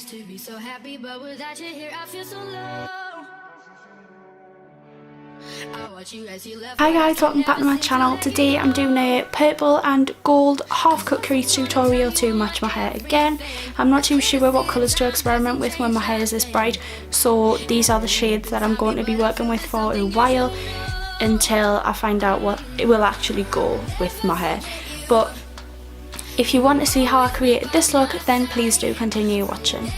Used to be so happy, but without you here, I feel so low. Hi guys, welcome back to my channel. Today I'm doing a purple and gold half cut crease tutorial to match my hair again. I'm not too sure what colours to experiment with when my hair is this bright, so these are the shades that I'm going to be working with for a while until I find out what it will actually go with my hair. But if you want to see how I created this look, then please do continue watching.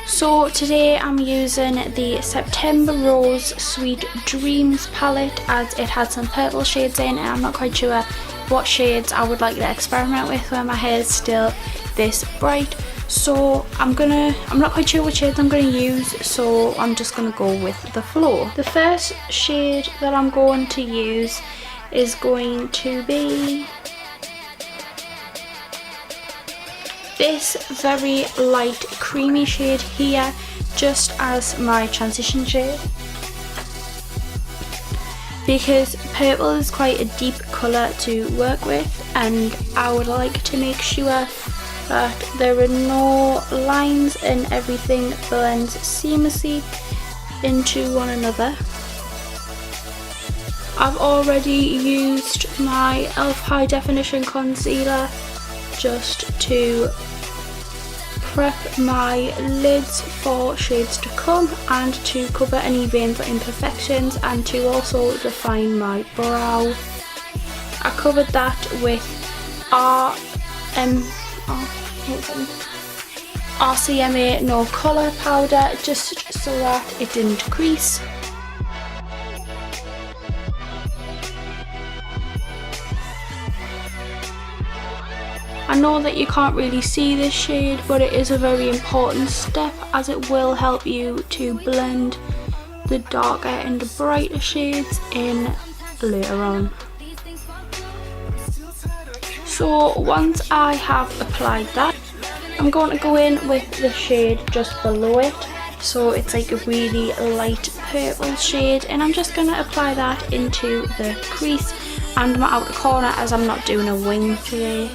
So today I'm using the September Rose Sweet Dreams palette, as it had some purple shades in, and I'm not quite sure what shades I would like to experiment with when my hair is still this bright. So I'm not quite sure what shades I'm going to use, so I'm just going to go with the flow. The first shade that I'm going to use is going to be this very light creamy shade here, just as my transition shade, because purple is quite a deep colour to work with, and I would like to make sure that there are no lines and everything blends seamlessly into one another. I've already used my e.l.f. High Definition Concealer just to prep my lids for shades to come, and to cover any veins or imperfections, and to also define my brow. I covered that with RCMA No Colour powder, just so that it didn't crease. I know that you can't really see this shade, but it is a very important step, as it will help you to blend the darker and the brighter shades in later on. So once I have applied that, I'm going to go in with the shade just below it. So it's like a really light purple shade, and I'm just going to apply that into the crease and my outer corner, as I'm not doing a wing today.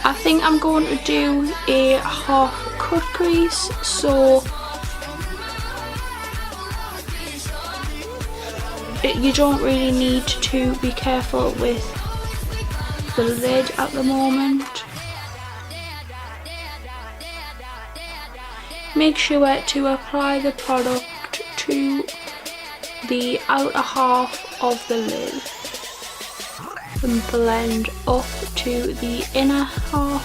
I think I'm going to do a half cut crease, so you don't really need to be careful with the lid at the moment. Make sure to apply the product to the outer half of the lid and blend up to the inner half.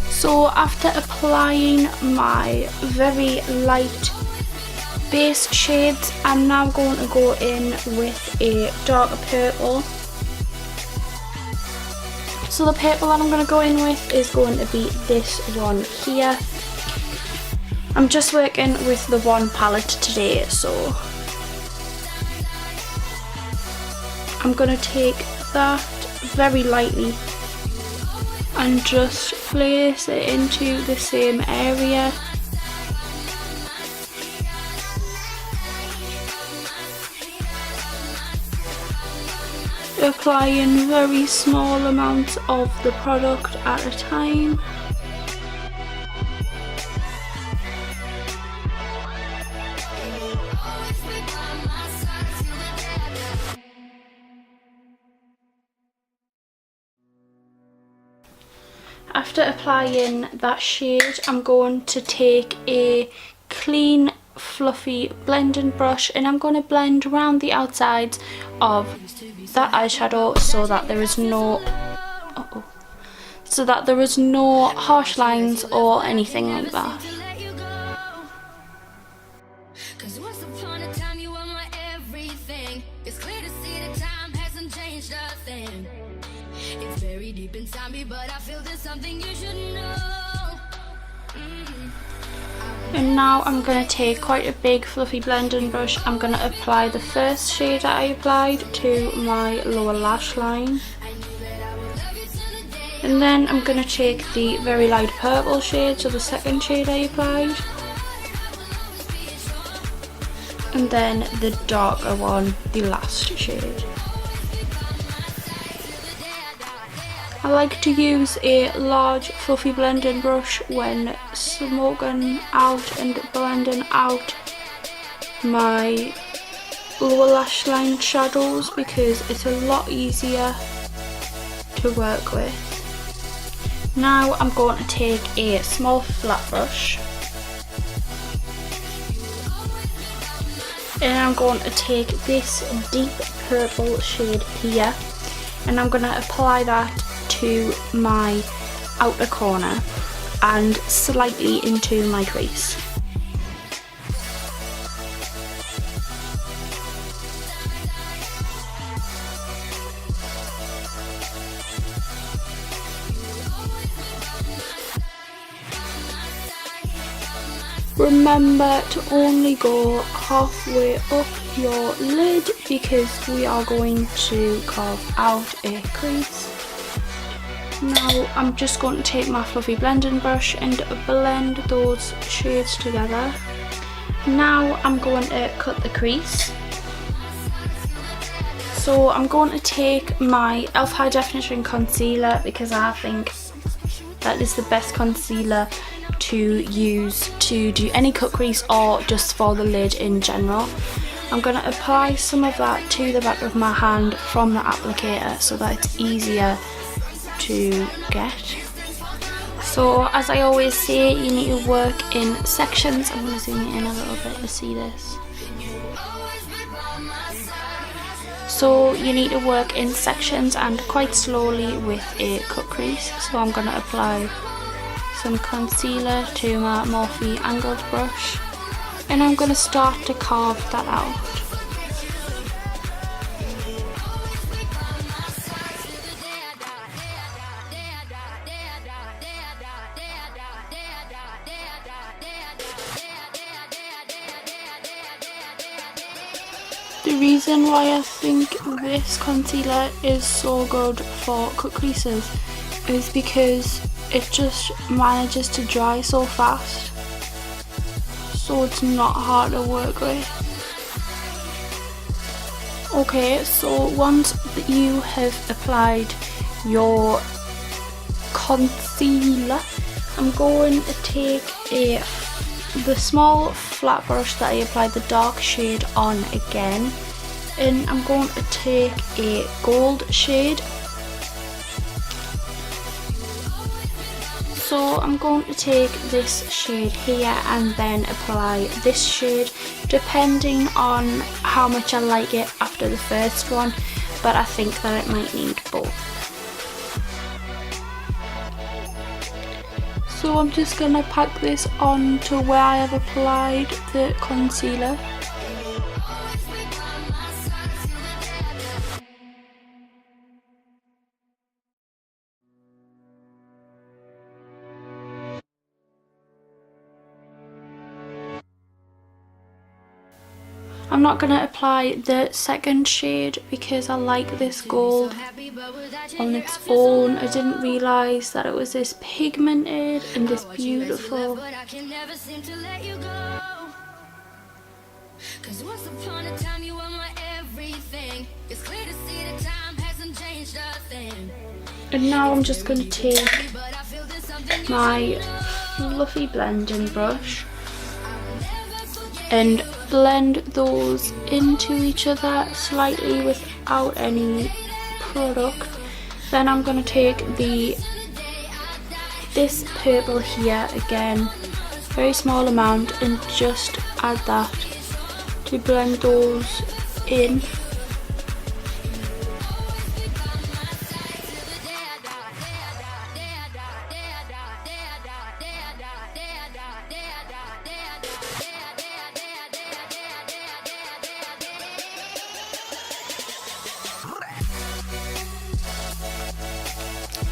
So after applying my very light base shades, I'm now going to go in with a darker purple. So the purple that I'm going to go in with is going to be this one here. I'm just working with the one palette today, so I'm going to take that very lightly and just place it into the same area. Applying very small amounts of the product at a time. After applying that shade, I'm going to take a clean fluffy blending brush, and I'm going to blend around the outsides of that eyeshadow so that there is no harsh lines or anything like that. Deep inside me, but I feel there's something you should know. And now I'm going to take quite a big fluffy blending brush. I'm going to apply the first shade that I applied to my lower lash line, and then I'm going to take the very light purple shade, so the second shade I applied, and then the darker one, the last shade. I like to use a large fluffy blending brush when smoking out and blending out my lower lash line shadows because it's a lot easier to work with. Now I'm going to take a small flat brush and I'm going to take this deep purple shade here and I'm going to apply that to my outer corner and slightly into my crease. Remember to only go halfway up your lid because we are going to carve out a crease. Now I'm just going to take my fluffy blending brush and blend those shades together. Now I'm going to cut the crease. So I'm going to take my e.l.f. High Definition Concealer because I think that is the best concealer to use to do any cut crease or just for the lid in general. I'm going to apply some of that to the back of my hand from the applicator so that it's easier to get. So as I always say, you need to work in sections. I'm going to zoom it in a little bit to see this. So you need to work in sections and quite slowly with a cut crease. So I'm going to apply some concealer to my Morphe angled brush and I'm going to start to carve that out. The reason why I think this concealer is so good for cut creases is because it just manages to dry so fast, so it's not hard to work with. Okay, so once you have applied your concealer, I'm going to take the small flat brush that I applied the dark shade on again, and I'm going to take a gold shade. So I'm going to take this shade here and then apply this shade depending on how much I like it after the first one, but I think that it might need both. So I'm just going to pack this on to where I have applied the concealer. I'm not going to apply the second shade because I like this gold on its own. I didn't realise that it was this pigmented and this beautiful. And now I'm just going to take my fluffy blending brush and blend those into each other slightly without any product. Then I'm going to take this purple here again, very small amount, and just add that to blend those in.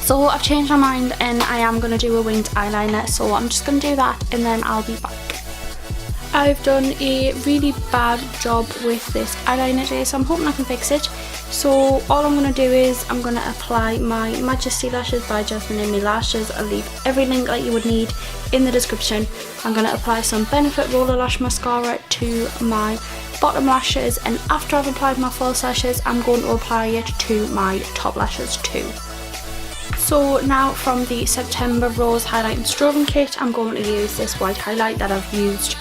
So I've changed my mind and I am going to do a winged eyeliner, so I'm just going to do that and then I'll be back. I've done a really bad job with this eyeliner today, so I'm hoping I can fix it. So all I'm going to do is I'm going to apply my Majesty Lashes by Jasminnneamy lashes. I'll leave every link that you would need in the description. I'm going to apply some Benefit Roller Lash Mascara to my bottom lashes, and after I've applied my false lashes I'm going to apply it to my top lashes too. So now from the September Rose Highlight and Strobing Kit, I'm going to use this white highlight that I've used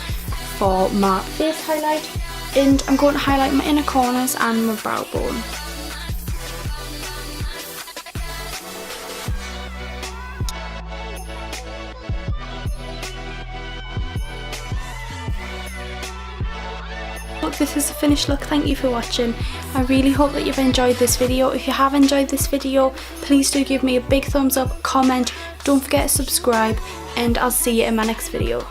for my base highlight, and I'm going to highlight my inner corners and my brow bone. This is the finished look. Thank you for watching. I really hope that you've enjoyed this video. If you have enjoyed this video, please do give me a big thumbs up, comment, don't forget to subscribe, and I'll see you in my next video.